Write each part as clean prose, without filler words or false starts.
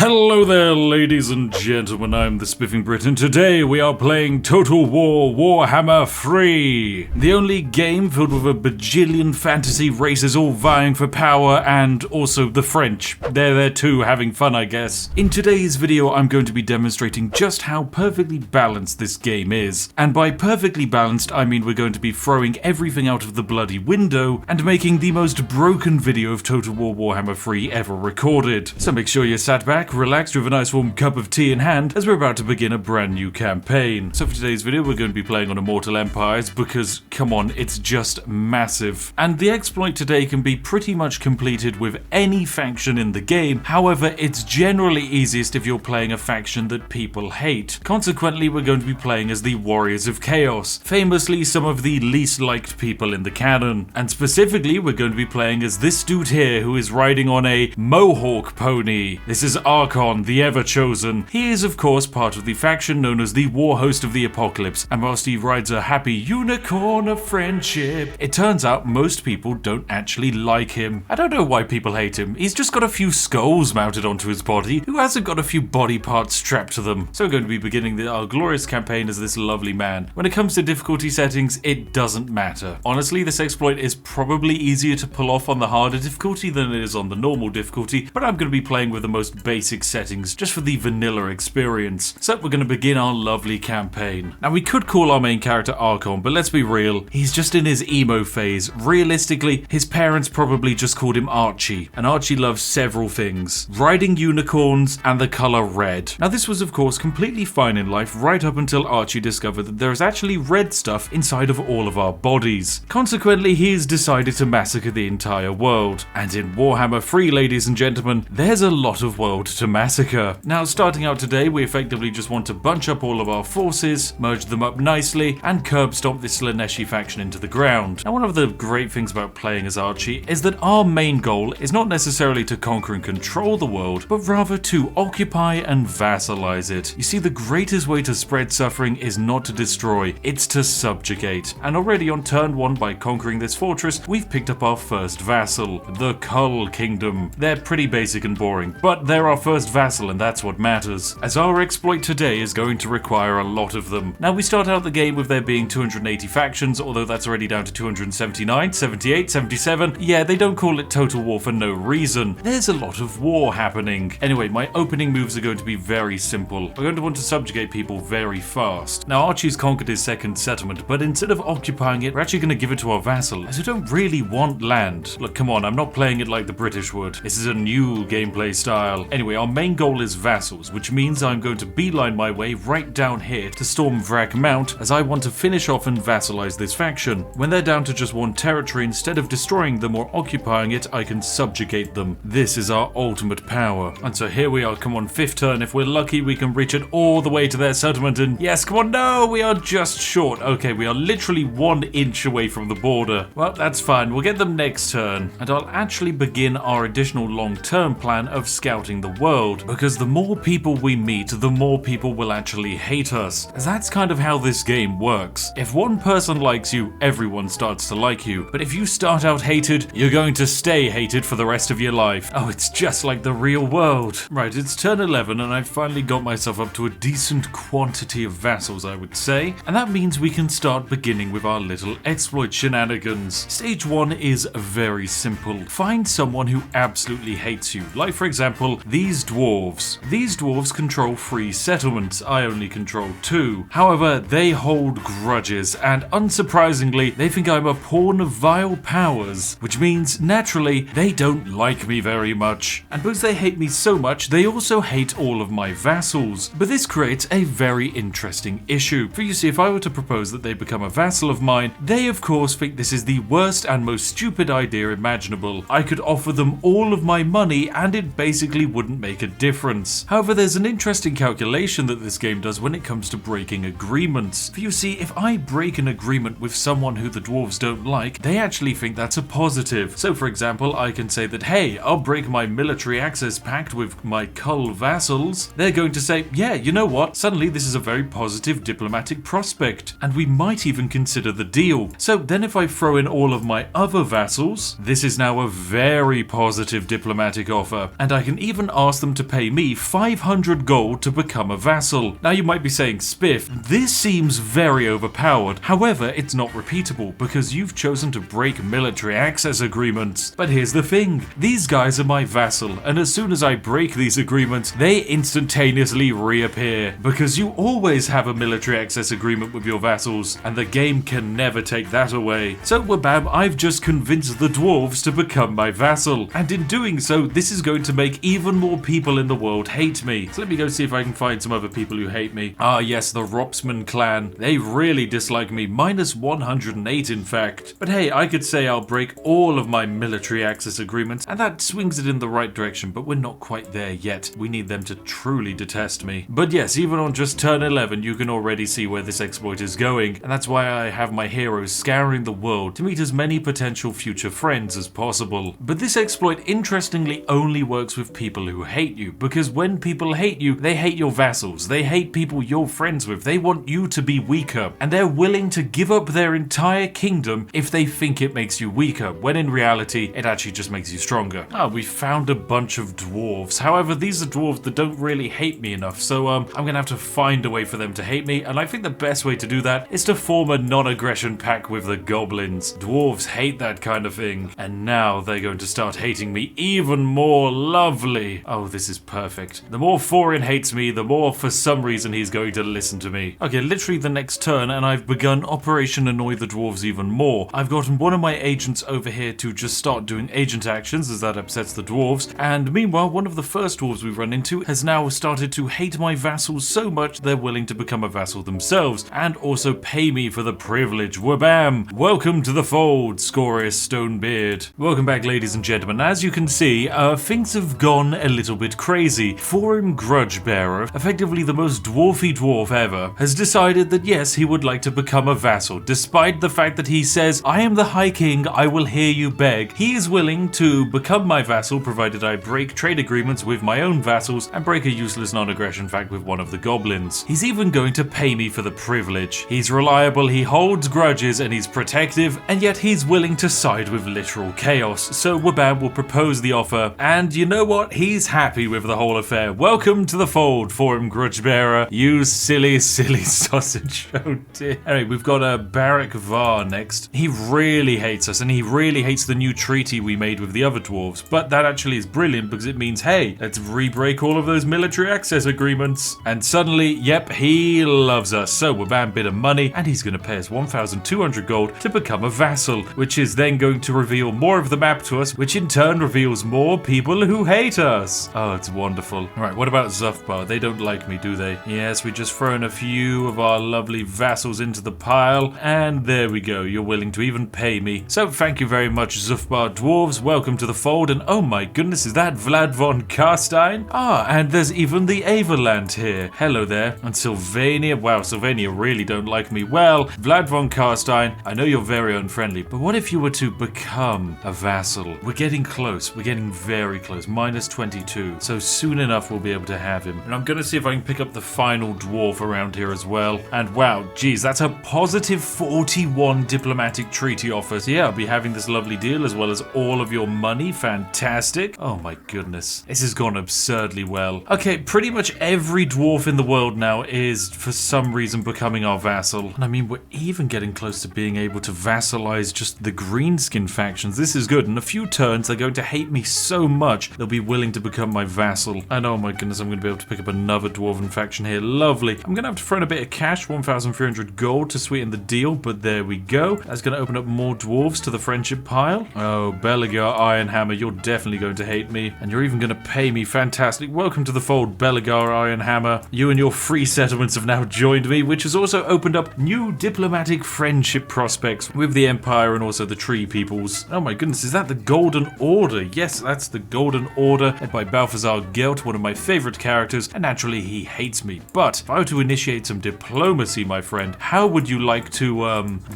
Hello there, ladies and gentlemen, I'm the Spiffing Brit, and today we are playing Total War Warhammer 3. The only game filled with a bajillion fantasy races all vying for power, and also the French. They're there too, having fun I guess. In today's video I'm going to be demonstrating just how perfectly balanced this game is. And by perfectly balanced I mean we're going to be throwing everything out of the bloody window and making the most broken video of Total War Warhammer 3 ever recorded. So make sure you're sat back, relaxed with a nice warm cup of tea in hand as we're about to begin a brand new campaign. So for today's video we're going to be playing on Immortal Empires because, come on, it's just massive. And the exploit today can be pretty much completed with any faction in the game, however it's generally easiest if you're playing a faction that people hate. Consequently we're going to be playing as the Warriors of Chaos, famously some of the least liked people in the canon. And specifically we're going to be playing as this dude here who is riding on a Mohawk pony. This is Archon, the Ever-Chosen. He is of course part of the faction known as the War Host of the Apocalypse, and whilst he rides a happy unicorn of friendship, it turns out most people don't actually like him. I don't know why people hate him. He's just got a few skulls mounted onto his body. Who hasn't got a few body parts strapped to them? So we're going to be beginning our glorious campaign as this lovely man. When it comes to difficulty settings, it doesn't matter. Honestly, this exploit is probably easier to pull off on the harder difficulty than it is on the normal difficulty, but I'm going to be playing with the most basic settings just for the vanilla experience. So we're going to begin our lovely campaign. Now we could call our main character Archon, but let's be real, he's just in his emo phase. Realistically, his parents probably just called him Archie, and Archie loves several things: riding unicorns and the color red. Now this was of course completely fine in life right up until Archie discovered that there is actually red stuff inside of all of our bodies. Consequently, he has decided to massacre the entire world. And in Warhammer 3, ladies and gentlemen, there's a lot of world to massacre. Now starting out today, we effectively just want to bunch up all of our forces, merge them up nicely, and curb stomp this Slaneshi faction into the ground. Now one of the great things about playing as Archie is that our main goal is not necessarily to conquer and control the world, but rather to occupy and vassalize it. You see, the greatest way to spread suffering is not to destroy, it's to subjugate. And already on turn 1, by conquering this fortress, we've picked up our first vassal, the Cull Kingdom. They're pretty basic and boring, but they're our first vassal and that's what matters, as our exploit today is going to require a lot of them. Now we start out the game with there being 280 factions, although that's already down to 279, 78, 77. Yeah, they don't call it Total War for no reason. There's a lot of war happening. Anyway, my opening moves are going to be very simple. We're going to want to subjugate people very fast. Now Archie's conquered his second settlement, but instead of occupying it, we're actually going to give it to our vassal, as we don't really want land. Look, come on, I'm not playing it like the British would. This is a new gameplay style. Anyway, our main goal is vassals, which means I'm going to beeline my way right down here to storm Vrak Mount, as I want to finish off and vassalize this faction. When they're down to just one territory, instead of destroying them or occupying it, I can subjugate them. This is our ultimate power. And so here we are, come on, 5th turn. If we're lucky, we can reach it all the way to their settlement, and yes, come on, no, we are just short. Okay, we are literally 1 inch away from the border. Well, that's fine, we'll get them next turn, and I'll actually begin our additional long-term plan of scouting the world, because the more people we meet, the more people will actually hate us. As that's kind of how this game works. If one person likes you, everyone starts to like you. But if you start out hated, you're going to stay hated for the rest of your life. Oh, it's just like the real world. Right, it's turn 11 and I've finally got myself up to a decent quantity of vassals, I would say. And that means we can start beginning with our little exploit shenanigans. Stage 1 is very simple. Find someone who absolutely hates you. Like for example, these dwarves. These dwarves control 3 settlements, I only control 2. However, they hold grudges, and unsurprisingly, they think I'm a pawn of vile powers, which means, naturally, they don't like me very much. And because they hate me so much, they also hate all of my vassals. But this creates a very interesting issue. For you see, if I were to propose that they become a vassal of mine, they of course think this is the worst and most stupid idea imaginable. I could offer them all of my money and it basically wouldn't make a difference. However, there's an interesting calculation that this game does when it comes to breaking agreements. For you see, if I break an agreement with someone who the dwarves don't like, they actually think that's a positive. So for example, I can say that, hey, I'll break my military access pact with my Cull vassals. They're going to say, yeah, you know what? Suddenly this is a very positive diplomatic prospect, and we might even consider the deal. So then if I throw in all of my other vassals, this is now a very positive diplomatic offer, and I can even ask ask them to pay me 500 gold to become a vassal. Now you might be saying, Spiff, this seems very overpowered. However, it's not repeatable because you've chosen to break military access agreements. But here's the thing, these guys are my vassal, and as soon as I break these agreements, they instantaneously reappear because you always have a military access agreement with your vassals, and the game can never take that away. So wabam, I've just convinced the dwarves to become my vassal, and in doing so, this is going to make even more people in the world hate me. So let me go see if I can find some other people who hate me. Ah yes, the Ropsman clan. They really dislike me, minus 108 in fact. But hey, I could say I'll break all of my military access agreements, and that swings it in the right direction, but we're not quite there yet. We need them to truly detest me. But yes, even on just turn 11, you can already see where this exploit is going, and that's why I have my heroes scouring the world to meet as many potential future friends as possible. But this exploit interestingly only works with people who hate you, because when people hate you, they hate your vassals, they hate people you're friends with, they want you to be weaker, and they're willing to give up their entire kingdom if they think it makes you weaker, when in reality, it actually just makes you stronger. We found a bunch of dwarves. However, these are dwarves that don't really hate me enough, so I'm gonna have to find a way for them to hate me, and I think the best way to do that is to form a non-aggression pact with the goblins. Dwarves hate that kind of thing, and now they're going to start hating me even more. Lovely. Oh, this is perfect. The more Thorin hates me, the more for some reason he's going to listen to me. Okay, literally the next turn, and I've begun Operation Annoy the Dwarves even more. I've gotten one of my agents over here to just start doing agent actions as that upsets the dwarves, and meanwhile one of the first dwarves we run into has now started to hate my vassals so much they're willing to become a vassal themselves and also pay me for the privilege. Wabam! Welcome to the fold, Scorus Stonebeard. Welcome back, ladies and gentlemen. As you can see, things have gone a little bit crazy. Thorin Grudgebearer, effectively the most dwarfy dwarf ever, has decided that yes, he would like to become a vassal, despite the fact that he says, I am the High King, I will hear you beg. He is willing to become my vassal provided I break trade agreements with my own vassals and break a useless non-aggression pact with one of the goblins. He's even going to pay me for the privilege. He's reliable, he holds grudges, and he's protective, and yet he's willing to side with literal chaos. So Wabam will propose the offer, and you know what? He's happy with the whole affair. Welcome to the fold, Thorin Grudgebearer. You silly, silly sausage. Oh dear. Anyway, we've got a Barak Var next. He really hates us, and he really hates the new treaty we made with the other dwarves, but that actually is brilliant because it means, hey, let's re-break all of those military access agreements. And suddenly, yep, he loves us. So Wabam bid of money, and he's going to pay us 1,200 gold to become a vassal, which is then going to reveal more of the map to us, which in turn reveals more people who hate us. Oh, it's wonderful. All right, what about Zufbar? They don't like me, do they? Yes, we just thrown a few of our lovely vassals into the pile, and there we go. You're willing to even pay me. So thank you very much, Zufbar dwarves. Welcome to the fold, and oh my goodness, is that Vlad von Karstein? Ah, and there's even the Averland here. Hello there. And Sylvania. Wow, Sylvania really don't like me. Well, Vlad von Karstein, I know you're very unfriendly, but what if you were to become a vassal? We're getting close. We're getting very close. Minus 22. So soon enough we'll be able to have him. And I'm going to see if I can pick up the final dwarf around here as well. And wow, geez, that's a positive 41 diplomatic treaty offer. So yeah, I'll be having this lovely deal as well as all of your money. Fantastic. Oh my goodness. This has gone absurdly well. Okay, pretty much every dwarf in the world now is for some reason becoming our vassal. And I mean, we're even getting close to being able to vassalize just the greenskin factions. This is good. In a few turns, they're going to hate me so much, they'll be willing to become my vassal. And oh my goodness, I'm going to be able to pick up another dwarven faction here. Lovely. I'm going to have to throw in a bit of cash, 1,300 gold to sweeten the deal, but there we go. That's going to open up more dwarves to the friendship pile. Oh, Belagar Ironhammer, you're definitely going to hate me, and you're even going to pay me. Fantastic. Welcome to the fold, Belagar Ironhammer. You and your free settlements have now joined me, which has also opened up new diplomatic friendship prospects with the Empire and also the Tree Peoples. Oh my goodness, is that the Golden Order? Yes, that's the Golden Order, led by Balthazar Gelt, one of my favorite characters, and naturally he hates me. But if I were to initiate some diplomacy, my friend, how would you like to,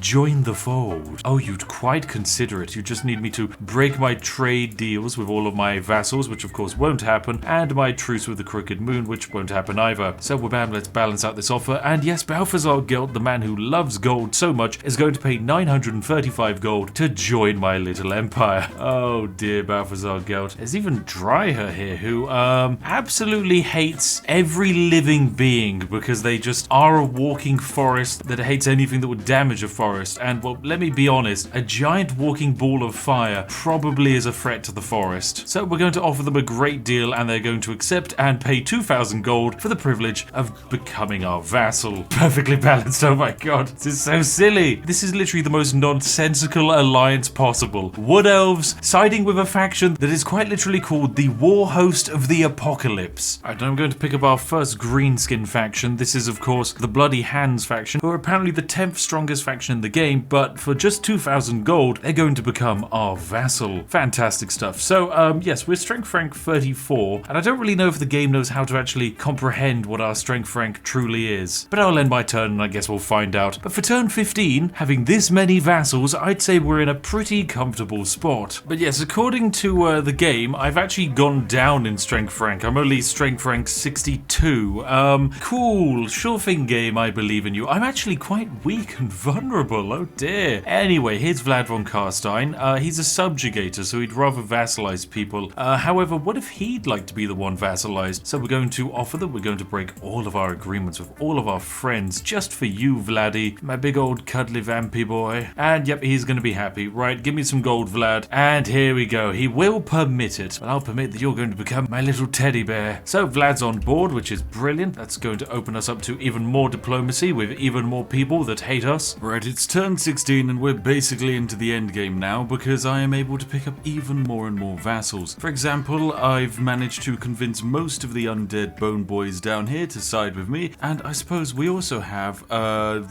join the fold? Oh, you'd quite consider it. You just need me to break my trade deals with all of my vassals, which of course won't happen, and my truce with the Crooked Moon, which won't happen either. So wabam, let's balance out this offer, and yes, Balthazar Gelt, the man who loves gold so much, is going to pay 935 gold to join my little empire. Oh dear, Balthazar Gelt. There's even Dryher here. here who absolutely hates every living being because they just are a walking forest that hates anything that would damage a forest. And well, let me be honest, a giant walking ball of fire probably is a threat to the forest. So we're going to offer them a great deal and they're going to accept and pay 2,000 gold for the privilege of becoming our vassal. Perfectly balanced, oh my god, this is so silly. This is literally the most nonsensical alliance possible. Wood elves siding with a faction that is quite literally called the War Host of the Apocalypse. Alright, I'm going to pick up our first greenskin faction. This is of course the Bloody Hands faction, who are apparently the 10th strongest faction in the game, but for just 2,000 gold, they're going to become our vassal. Fantastic stuff. So, yes, we're strength rank 34, and I don't really know if the game knows how to actually comprehend what our strength rank truly is. But I'll end my turn and I guess we'll find out. But for turn 15, having this many vassals, I'd say we're in a pretty comfortable spot. But yes, according to the game, I've actually gone down in strength rank. I'm only strength rank 62. Cool. Sure thing, game, I believe in you. I'm actually quite weak and vulnerable, oh dear. Anyway, here's Vlad von Karstein. He's a subjugator, so he'd rather vassalize people. However, what if he'd like to be the one vassalized? So we're going to offer them, we're going to break all of our agreements with all of our friends, just for you, Vladdy, my big old cuddly vampy boy. And yep, he's going to be happy. Right, give me some gold, Vlad. And here we go. He will permit it, but I'll permit that you're going to become my little teddy bear. So Vlad's on board, which is brilliant. That's going to open us up to even more diplomacy with even more people that hate us. Right, it's turn 16 and we're basically into the end game now because I am able to pick up even more and more vassals. For example, I've managed to convince most of the undead bone boys down here to side with me, and I suppose we also have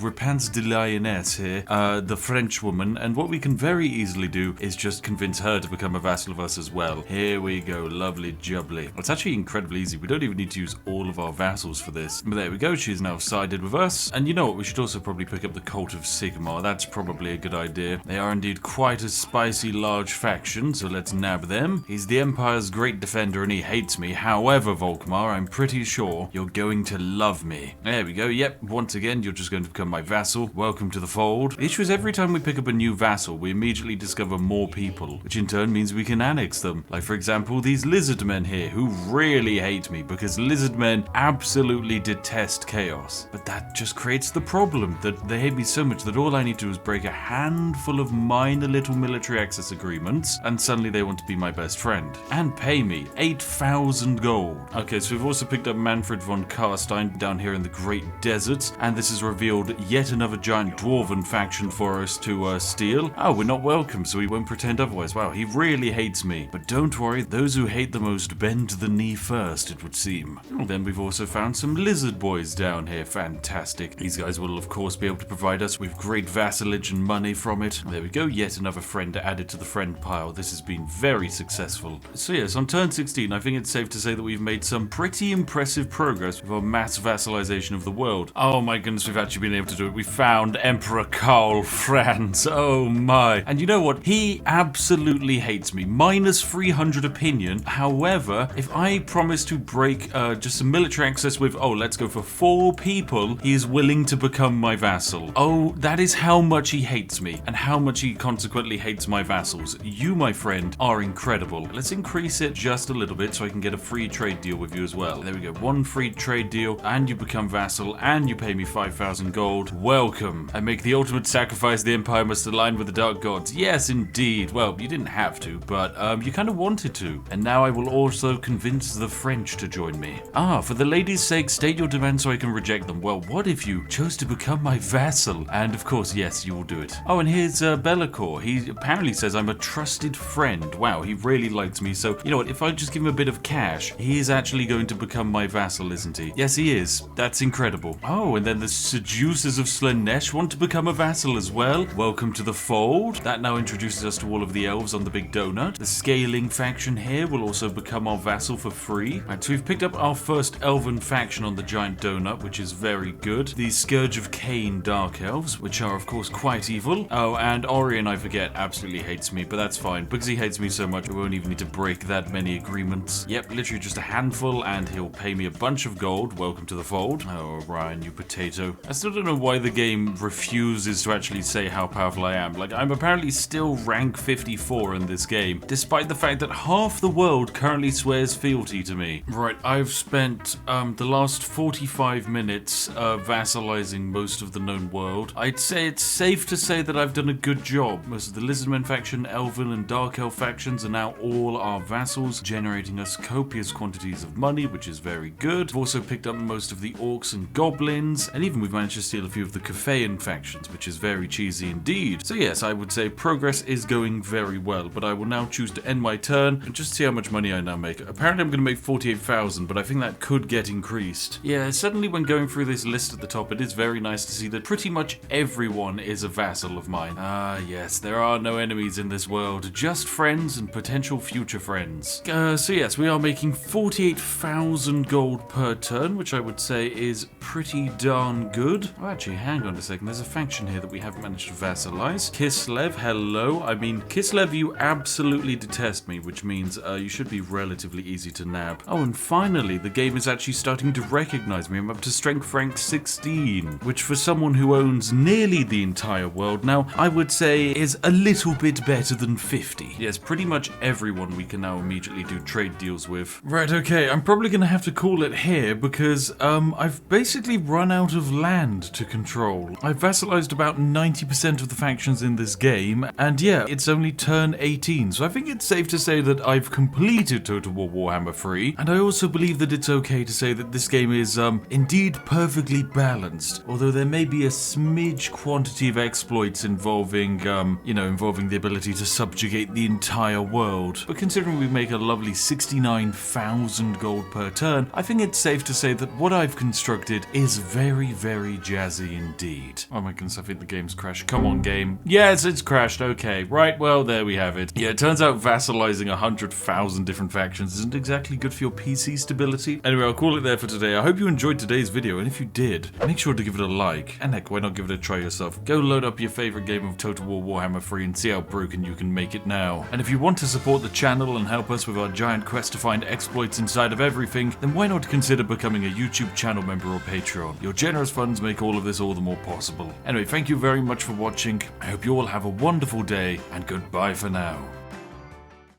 Repens de Lioness here, the French woman, and what we can very easily do is just convince her to become a vassal of us as well. Here we go, lovely jubbly. It's actually incredibly easy. We don't even need to use all of our vassals for this. But there we go, she's now sided with us. And you know what, we should also probably pick up the Cult of Sigmar. That's probably a good idea. They are indeed quite a spicy large faction, so let's nab them. He's the Empire's great defender and he hates me. However, Volkmar, I'm pretty sure you're going to love me. There we go, yep, once again, you're just going to become my vassal. Welcome to the fold. The issue is every time we pick up a new vassal, we immediately discover more people, which in turn means we can annex them. Like for example, these lizard men here, who really hate me because lizard men absolutely detest chaos. But that just creates the problem that they hate me so much that all I need to do is break a handful of minor little military access agreements, and suddenly they want to be my best friend. And pay me 8,000 gold. Okay, so we've also picked up Manfred von Karstein down here in the Great Deserts, and this has revealed yet another giant dwarven faction for us to steal. Oh, we're not welcome, so we won't pretend otherwise. Wow, he really hates me. But don't worry, those who hate the most bend the knee first, it would seem. Well, then we've also found some lizard boys down here. Fantastic. These guys will, of course, be able to provide us with great vassalage and money from it. There we go, yet another friend added to the friend pile. This has been very successful. So yes, on turn 16, I think it's safe to say that we've made some pretty impressive progress with our mass vassalization of the world. Oh my goodness, we've actually been able to do it. We found Emperor Karl Franz. Oh my. And you know what? He absolutely hates me. Minus 300 opinion. However, if I promise to break just some military access with, oh, let's go for 4 people, he is willing to become my vassal. Oh, that is how much he hates me and how much he consequently hates my vassals. You, my friend, are incredible. Let's increase it just a little bit so I can get a free trade deal with you as well. There we go. 1 free trade deal and you become vassal and you pay me 5,000 gold. Welcome. I make the ultimate sacrifice. The Empire must align with the Dark Gods. Yes, indeed. Well, you didn't have to, but you kind of wanted to. And now I will also convince the French to join me. Ah, for the lady's sake, state your demands so I can reject them. Well, what if you chose to become my vassal? And of course, yes, you will do it. Oh, and here's Bellacore. He apparently says I'm a trusted friend. Wow, he really likes me. So, you know what, if I just give him a bit of cash, he is actually going to become my vassal, isn't he? Yes, he is. That's incredible. Oh, and then the Seducers of Slanesh want to become a vassal as well. Welcome to the fold. That now introduces us to all of the elves on the big donut. The Scaling faction here will also become our vassal for free. Right, so we've picked up our first elven faction on the giant donut, which is very good. The Scourge of Cain Dark Elves, which are of course quite evil. Oh, and Orion, I forget, absolutely hates me, but that's fine. Because he hates me so much, we won't even need to break that many agreements. Yep, literally just a handful, and he'll pay me a bunch of gold. Welcome to the fold. Oh, Orion, you potato. I still don't know why the game refuses to actually say how powerful I am. Like, I'm apparently still rank 54 in this game, despite the fact that half the world currently swears fealty to me. Right, I've spent the last 45 minutes vassalizing most of the known world. I'd say it's safe to say that I've done a good job. Most of the Lizardmen faction, Elven and Dark Elf factions are now all our vassals, generating us copious quantities of money, which is very good. I've also picked up most of the orcs and goblins, and even we've managed to steal a few of the Cathayan factions, which is very cheesy indeed. So yes, I would say progress is going very well, but I will now choose to end my turn and just see how much money I now make. Apparently I'm going to make 48,000, but I think that could get increased. Yeah, suddenly when going through this list at the top, it is very nice to see that pretty much everyone is a vassal of mine. Ah yes, there are no enemies in this world, just friends and potential future friends. So yes, we are making 48,000 gold per turn, which I would say is pretty darn good. Oh, actually, hang on a second. There's a faction here that we haven't managed to vassalize. Kislev, hello. I mean, Kislev, you absolutely detest me, which means you should be relatively easy to nab. Oh, and finally, the game is actually starting to recognize me. I'm up to strength rank 16, which for someone who owns nearly the entire world now, I would say is a little bit better than 50. Yes, pretty much everyone we can now immediately do trade deals with. Right, okay, I'm probably going to have to call it here because I've basically run out of land to control. I've vassalized about 90% of the factions in this game, and yeah, it's only turn 18, so I think it's safe to say that I've completed Total War Warhammer 3, and I also believe that it's okay to say that this game is indeed perfectly balanced, although there may be a smidge quantity of exploits involving, involving the ability to subjugate the entire world. But considering we make a lovely 69,000 gold per turn, I think it's safe to say that what I've constructed is very, very jazzy indeed. Oh my goodness, I think the game's crashed. Come on, game. Yes, it's crashed. Okay, right, well, there we have it. Yeah, it turns out vassalizing 100,000 different factions isn't exactly good for your PC stability. Anyway, I'll call it there for today. I hope you enjoyed today's video, and if you did, make sure to give it a like. And heck, why not give it a try yourself? Go load up your favorite game of Total War Warhammer 3 and see how broken you can make it now. And if you want to support the channel and help us with our giant quest to find exploits inside of everything, then why not consider becoming a YouTube channel member or Patreon? Your generous funds make all of this all the more possible. Anyway, thank you very much for watching. I hope you all have a wonderful day, and goodbye for now.